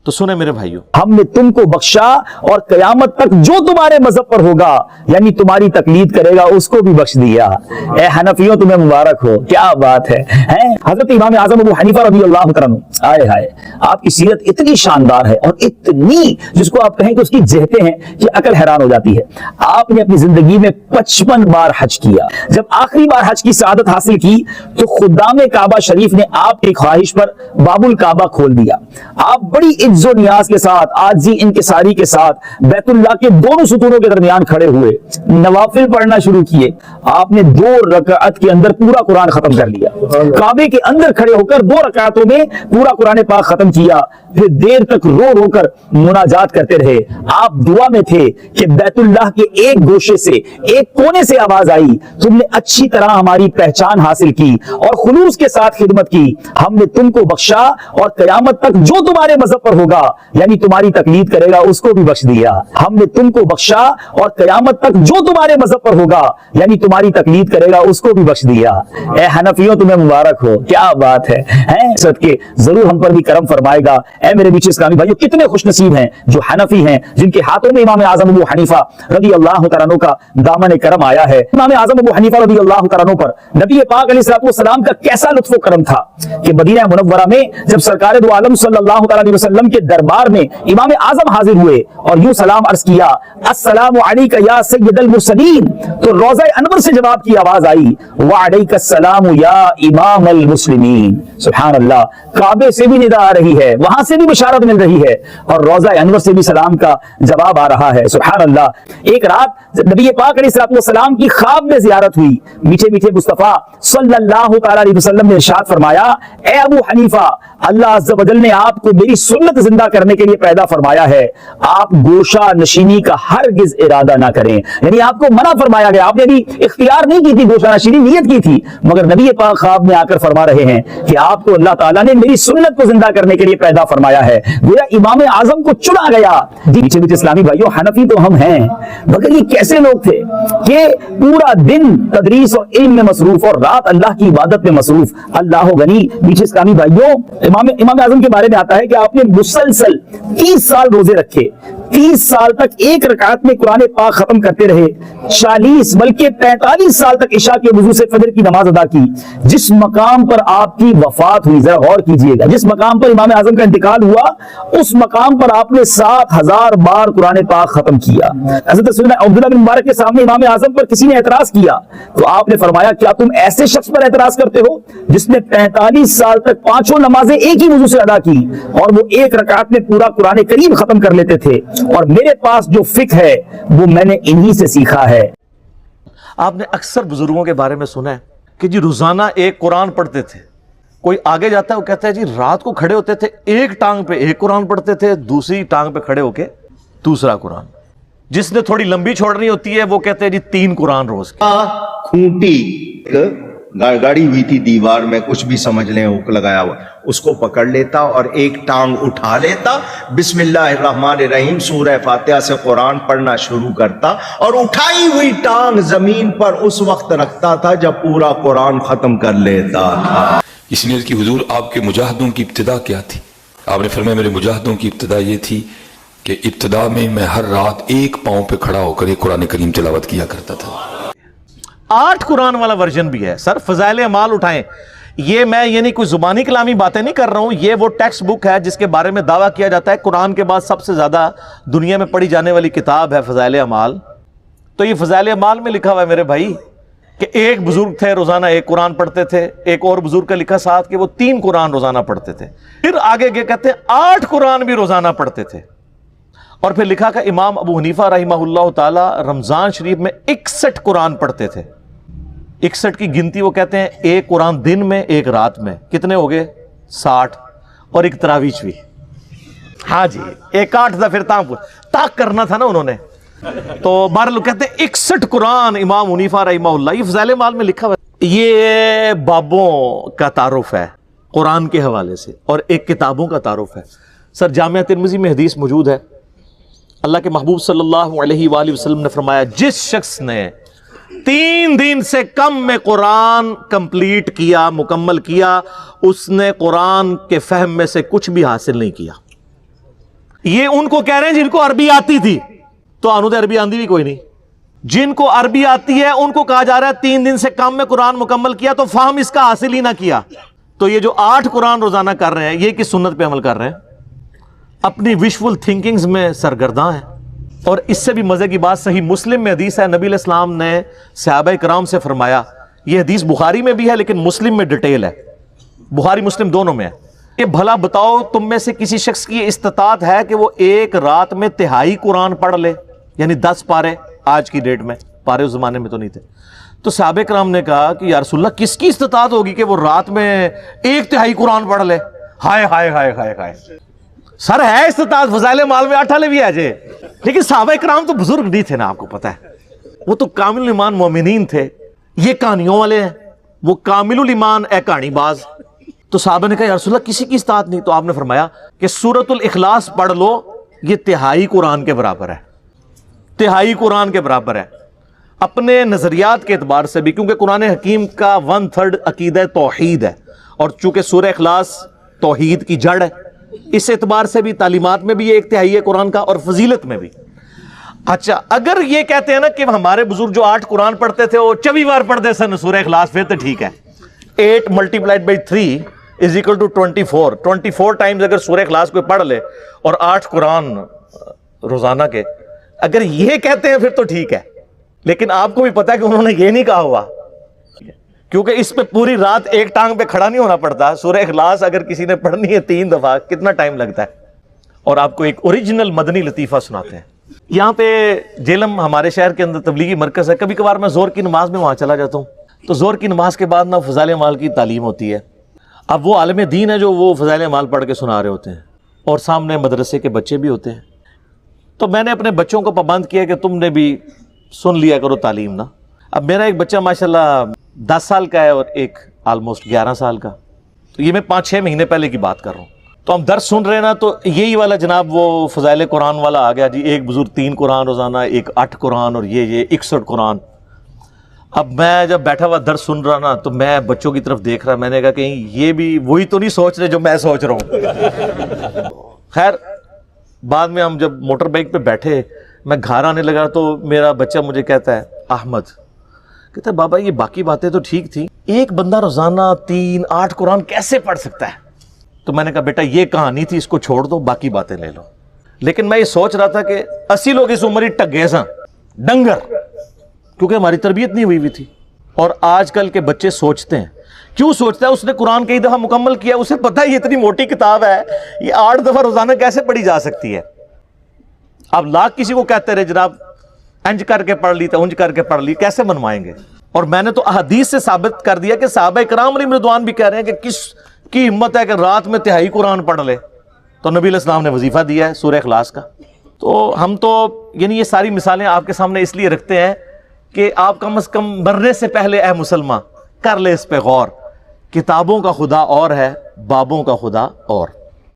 تو سنیں میرے بھائیوں، ہم نے تم کو بخشا اور قیامت تک جو تمہارے مذہب پر ہوگا یعنی تمہاری تقلید کرے گا اس کو بھی بخش دیا۔ اے حنفیوں تمہیں مبارک ہو، کیا بات ہے۔ حضرت امام اعظم ابو حنیفہ رضی اللہ تعالیٰ عنہ، آئے ہائے، آپ کی سیرت اتنی شاندار ہے اور اتنی جس کو آپ کہیں کہ اس کی جہتیں ہیں کہ عقل حیران ہو جاتی ہے۔ آپ نے اپنی زندگی میں 55 بار حج کیا۔ جب آخری بار حج کی سعادت حاصل کی تو خدام کعبہ شریف نے آپ کی خواہش پر باب الکعبہ کھول دیا۔ آپ بڑی عز و نیاز کے ساتھ، عاجزی انکساری کے ساتھ بیت اللہ کے دونوں ستونوں کے درمیان کھڑے ہوئے، نوافل پڑھنا شروع کیے۔ آپ نے 2 رکعت کے اندر پورا قرآن ختم کر لیا۔ کعبے کے اندر کھڑے ہو کر 2 رکعتوں میں پورا قرآن پاک ختم کیا، پھر دیر تک رو رو کر مناجات کرتے رہے۔ آپ دعا میں تھے کہ بیت اللہ کے ایک گوشے سے، ایک کونے سے آواز آئی، تم نے اچھی طرح ہماری پہچان حاصل کی اور خلوص کے ساتھ خدمت کی، ہم نے تم کو بخشا اور قیامت تک جو تمہارے مذہب پر ہوگا یعنی تمہاری تقلید کرے گا اس کو بھی بخش دیا۔ ہم نے تم کو بخشا اور قیامت تک جو تمہارے مذہب پر ہوگا یعنی تمہاری تقلید کرے گا اس کو بھی بخش دیا۔ اے حنفیوں تمہیں مبارک ہو، کیا بات ہے۔ صدقے ضرور ہم پر بھی کرم فرمائے گا۔ اے میرے بیچ اسلامی بھائیو، کتنے خوش نصیب ہیں جو حنفی ہیں، جن کے ہاتھوں میں امام اعظم ابو حنیفہ رضی اللہ تعالیٰ عنہ کا دامن کرم آیا ہے۔ امام اعظم ابو حنیفہ رضی اللہ تعالیٰ عنہ پر نبی پاک علیہ السلام کا کیسا لطف و کرم تھا کہ مدینہ منورہ میں جب سرکار دو عالم صلی اللہ تعالیٰ علیہ وسلم کے دربار میں امام اعظم حاضر ہوئے اور یوں سلام عرض کیا، السلام علیک یا سید المرسلین، تو روضہ انور سے جواب کی آواز آئی، وعلیک السلام یا امام المسلمین۔ سبحان اللہ، کعبے سے بھی ندا آ رہی ہے، وہاں سے بھی بشارت مل رہی ہے اور روضہ انور سے بھی سلام کا جواب آ رہا ہے۔ سبحان اللہ۔ ایک رات نبی پاک علیہ السلام کی خواب میں زیارت ہوئی، میٹھے میٹھے مصطفیٰ صلی اللہ تعالیٰ علیہ وسلم نے ارشاد فرمایا، اے ابو حنیفہ، اللہ عز و جل نے آپ کو میری سنت زندہ کرنے کے لیے پیدا فرمایا ہے، آپ گوشہ نشینی کا ہرگز ارادہ نہ کریں۔ یعنی آپ کو منع فرمایا گیا، آپ نے بھی اختیار نہیں کی تھی گوشہ نشینی، نیت کی تھی، مگر نبی پاک خواب میں آ کر فرما رہے ہیں کہ آپ کو اللہ تعالیٰ نے میری سنت کو زندہ کرنے کے لیے پیدا فرمایا ہے، گویا امام اعظم کو چنا گیا۔ پیچھے پیچھے اسلامی بھائیوں، حنفی تو ہم ہیں، مگر یہ کیسے لوگ تھے کہ پورا دن تدریس اور علم میں مصروف اور رات اللہ کی عبادت میں مصروف۔ اللہ غنی۔ پیچھے اسلامی بھائیوں، امام اعظم کے بارے میں آتا ہے کہ آپ نے مسلسل 30 سال روزے رکھے، 30 سال تک ایک رکعت میں قرآن پاک ختم کرتے رہے، 40 بلکہ 45 سال تک عشاء کے وضو سے فجر کی نماز ادا کی۔ جس مقام پر آپ کی وفات ہوئی، ذرا غور کیجئے گا، جس مقام پر امام اعظم کا انتقال ہوا اس مقام پر آپ نے 7000 بار قرآن پاک ختم کیا۔ حضرت سیدنا عبداللہ بن مبارک کے سامنے امام اعظم پر کسی نے اعتراض کیا تو آپ نے فرمایا، کیا تم ایسے شخص پر اعتراض کرتے ہو جس نے 45 سال تک 5 نمازیں ایک ہی وضو سے ادا کی اور وہ ایک رکعت میں پورا قرآن کریم ختم کر لیتے تھے، اور میرے پاس جو فقہ ہے وہ میں نے انہی سے سیکھا ہے۔ آپ نے اکثر بزرگوں کے بارے میں سنا ہے کہ جی روزانہ ایک قرآن پڑھتے تھے۔ کوئی آگے جاتا ہے وہ کہتا ہے جی رات کو کھڑے ہوتے تھے، ایک ٹانگ پہ ایک قرآن پڑھتے تھے، دوسری ٹانگ پہ کھڑے ہو کے دوسرا قرآن۔ جس نے تھوڑی لمبی چھوڑنی ہوتی ہے وہ کہتے ہیں جی 3 قرآن روز کے۔ کھونٹی گاڑی ہوئی تھی دیوار میں، کچھ بھی سمجھ لیں، ہک لگایا ہوا، اس کو پکڑ لیتا اور ایک ٹانگ اٹھا لیتا، بسم اللہ الرحمن الرحیم سورہ فاتحہ سے قرآن پڑھنا شروع کرتا اور اٹھائی ہوئی ٹانگ زمین پر اس وقت رکھتا تھا جب پورا قرآن ختم کر لیتا تھا۔ اس لیے کہ حضور آپ کے مجاہدوں کی ابتدا کیا تھی؟ آپ نے فرمایا میرے مجاہدوں کی ابتدا یہ تھی کہ ابتدا میں ہر رات ایک پاؤں پہ کھڑا ہو کر یہ قرآن کریم تلاوت کیا کرتا تھا۔ 8 قرآن والا ورژن بھی ہے سر، فضائل اعمال اٹھائیں۔ یہ میں یعنی کوئی زبانی کلامی باتیں نہیں کر رہا ہوں، یہ وہ ٹیکسٹ بک ہے جس کے بارے میں دعویٰ کیا جاتا ہے قرآن کے بعد سب سے زیادہ دنیا میں پڑھی جانے والی کتاب ہے فضائل اعمال۔ تو یہ فضائل اعمال میں لکھا ہوا ہے میرے بھائی کہ ایک بزرگ تھے روزانہ ایک قرآن پڑھتے تھے، ایک اور بزرگ کا لکھا ساتھ کہ وہ 3 قرآن روزانہ پڑھتے تھے، پھر آگے یہ کہتے ہیں 8 قرآن بھی روزانہ پڑھتے تھے، اور پھر لکھا کہ امام ابو حنیفہ رحمہ اللہ تعالی رمضان شریف میں 61 قرآن پڑھتے تھے۔ 61 کی گنتی وہ کہتے ہیں ایک قرآن دن میں ایک رات میں، کتنے ہو گئے 60، اور ایک تراویح بھی۔ ہاں جی، ایک 8 تھا، پھر تاک کرنا تھا نا انہوں نے، تو بہرحال لوگ کہتے ہیں 61 قرآن امام حنیفہ رحمہ اللہ۔ یہ فضائل اعمال میں لکھا ہوا ہے۔ یہ بابوں کا تعارف ہے قرآن کے حوالے سے، اور ایک کتابوں کا تعارف ہے۔ سر جامعہ ترمذی میں حدیث موجود ہے، اللہ کے محبوب صلی اللہ علیہ وآلہ وسلم نے فرمایا، جس شخص نے 3 دن سے کم میں قرآن کمپلیٹ کیا، مکمل کیا، اس نے قرآن کے فہم میں سے کچھ بھی حاصل نہیں کیا۔ یہ ان کو کہہ رہے ہیں جن کو عربی آتی تھی، تو انہوں نے عربی آندی بھی کوئی نہیں. جن کو عربی آتی ہے ان کو کہا جا رہا ہے 3 دن سے کم میں قرآن مکمل کیا تو فہم اس کا حاصل ہی نہ کیا. تو یہ جو 8 قرآن روزانہ کر رہے ہیں یہ کس سنت پہ عمل کر رہے ہیں؟ اپنی وشفل تھنکنگز میں سرگرداں ہیں. اور اس سے بھی مزے کی بات صحیح مسلم میں حدیث ہے، نبی علیہ السلام نے صحابہ کرام سے فرمایا، یہ حدیث بخاری میں بھی ہے لیکن مسلم میں ڈیٹیل ہے، بخاری مسلم دونوں میں ہے، کہ بھلا بتاؤ تم میں سے کسی شخص کی استطاعت ہے کہ وہ ایک رات میں تہائی قرآن پڑھ لے، یعنی 10 پارے. آج کی ڈیٹ میں پارے اس زمانے میں تو نہیں تھے. تو صحابہ کرام نے کہا کہ یا رسول اللہ کس کی استطاعت ہوگی کہ وہ رات میں 1/3 قرآن پڑھ لے؟ ہائے ہائے ہائے ہائے ہائے. سر ہے استطاعت، فضائل مال میں 8 بھی آ جائے، لیکن صحابہ کرام تو بزرگ نہیں تھے نا، آپ کو پتہ ہے وہ تو کامل الایمان مومنین تھے. یہ کہانیوں والے ہیں، وہ کامل الایمان اے کہانی باز. تو صحابہ نے کہا یا رسول اللہ کسی کی استطاعت نہیں. تو آپ نے فرمایا کہ سورۃ الاخلاص پڑھ لو، یہ 1/3 قرآن کے برابر ہے، 1/3 قرآن کے برابر ہے. اپنے نظریات کے اعتبار سے بھی، کیونکہ قرآن حکیم کا 1/3 عقیدہ توحید ہے، اور چونکہ سورہ اخلاص توحید کی جڑ ہے، اس اعتبار سے بھی تعلیمات میں بھی یہ 1/3 ہے قرآن کا، اور فضیلت میں بھی. اچھا اگر یہ کہتے ہیں نا کہ ہمارے بزرگ جو 8 قرآن پڑھتے تھے وہ 24 بار پڑھتے سن سورہ اخلاص، پھر تو ٹھیک ہے. 8 × 3 = 24. 24 ٹائمز اگر سورہ اخلاص کوئی پڑھ لے اور 8 قرآن روزانہ کے، اگر یہ کہتے ہیں پھر تو ٹھیک ہے. لیکن آپ کو بھی پتا ہے کہ انہوں نے یہ نہیں کہا ہوا، کیونکہ اس پہ پوری رات ایک ٹانگ پہ کھڑا نہیں ہونا پڑتا. سورہ اخلاص اگر کسی نے پڑھنی ہے 3 دفعہ کتنا ٹائم لگتا ہے. اور آپ کو ایک اوریجنل مدنی لطیفہ سناتے ہیں. یہاں پہ جیلم ہمارے شہر کے اندر تبلیغی مرکز ہے. کبھی کبھار میں زور کی نماز میں وہاں چلا جاتا ہوں، تو زور کی نماز کے بعد نا فضائل اعمال کی تعلیم ہوتی ہے. اب وہ عالم دین ہے جو وہ فضائل اعمال پڑھ کے سنا رہے ہوتے ہیں، اور سامنے مدرسے کے بچے بھی ہوتے ہیں. تو میں نے اپنے بچوں کو پابند کیا کہ تم نے بھی سن لیا کرو تعلیم نا. اب میرا ایک بچہ ماشاءاللہ 10 سال کا ہے اور ایک آلموسٹ 11 سال کا. تو یہ میں 5-6 مہینے پہلے کی بات کر رہا ہوں. تو ہم درس سن رہے ہیں نا، تو یہی والا جناب وہ فضائل قرآن والا آ گیا جی. ایک بزرگ 3 قرآن روزانہ، ایک 8 قرآن، اور یہ 61 قرآن. اب میں جب بیٹھا ہوا درس سن رہا نا تو میں بچوں کی طرف دیکھ رہا، میں نے کہا کہیں یہ بھی وہی تو نہیں سوچ رہے جو میں سوچ رہا ہوں. خیر بعد میں ہم جب موٹر بائک پہ بیٹھے، میں گھر آنے لگا تو میرا بچہ مجھے کہتا ہے، احمد کہتا ہے بابا یہ باقی باتیں تو ٹھیک تھیں، ایک بندہ روزانہ 3-8 قرآن کیسے پڑھ سکتا ہے؟ تو میں نے کہا بیٹا یہ کہانی تھی، اس کو چھوڑ دو، باقی باتیں لے لو. لیکن میں یہ سوچ رہا تھا کہ 80 لوگ اس عمر ٹگے ساں ڈنگر، کیونکہ ہماری تربیت نہیں ہوئی تھی. اور آج کل کے بچے سوچتے ہیں، کیوں سوچتا ہے؟ اس نے قرآن کئی دفعہ مکمل کیا، اسے پتہ ہے یہ اتنی موٹی کتاب ہے، یہ 8 دفعہ روزانہ کیسے پڑھی جا سکتی ہے. اب لاکھ کسی کو کہتے رہے جناب انج کر کے پڑھ لی تو انج کر کے پڑھ لی، کیسے منوائیں گے؟ اور میں نے تو احادیث سے ثابت کر دیا کہ صحابہ کرام علیہم رضوان بھی کہہ رہے ہیں کہ کس کی ہمت ہے کہ رات میں 1/3 قرآن پڑھ لے. تو نبی علیہ السلام نے وظیفہ دیا ہے سورہ اخلاص کا. تو ہم تو یعنی یہ ساری مثالیں آپ کے سامنے اس لیے رکھتے ہیں کہ آپ کم از کم مرنے سے پہلے اے مسلمان کر لے اس پہ غور. کتابوں کا خدا اور ہے، بابوں کا خدا اور.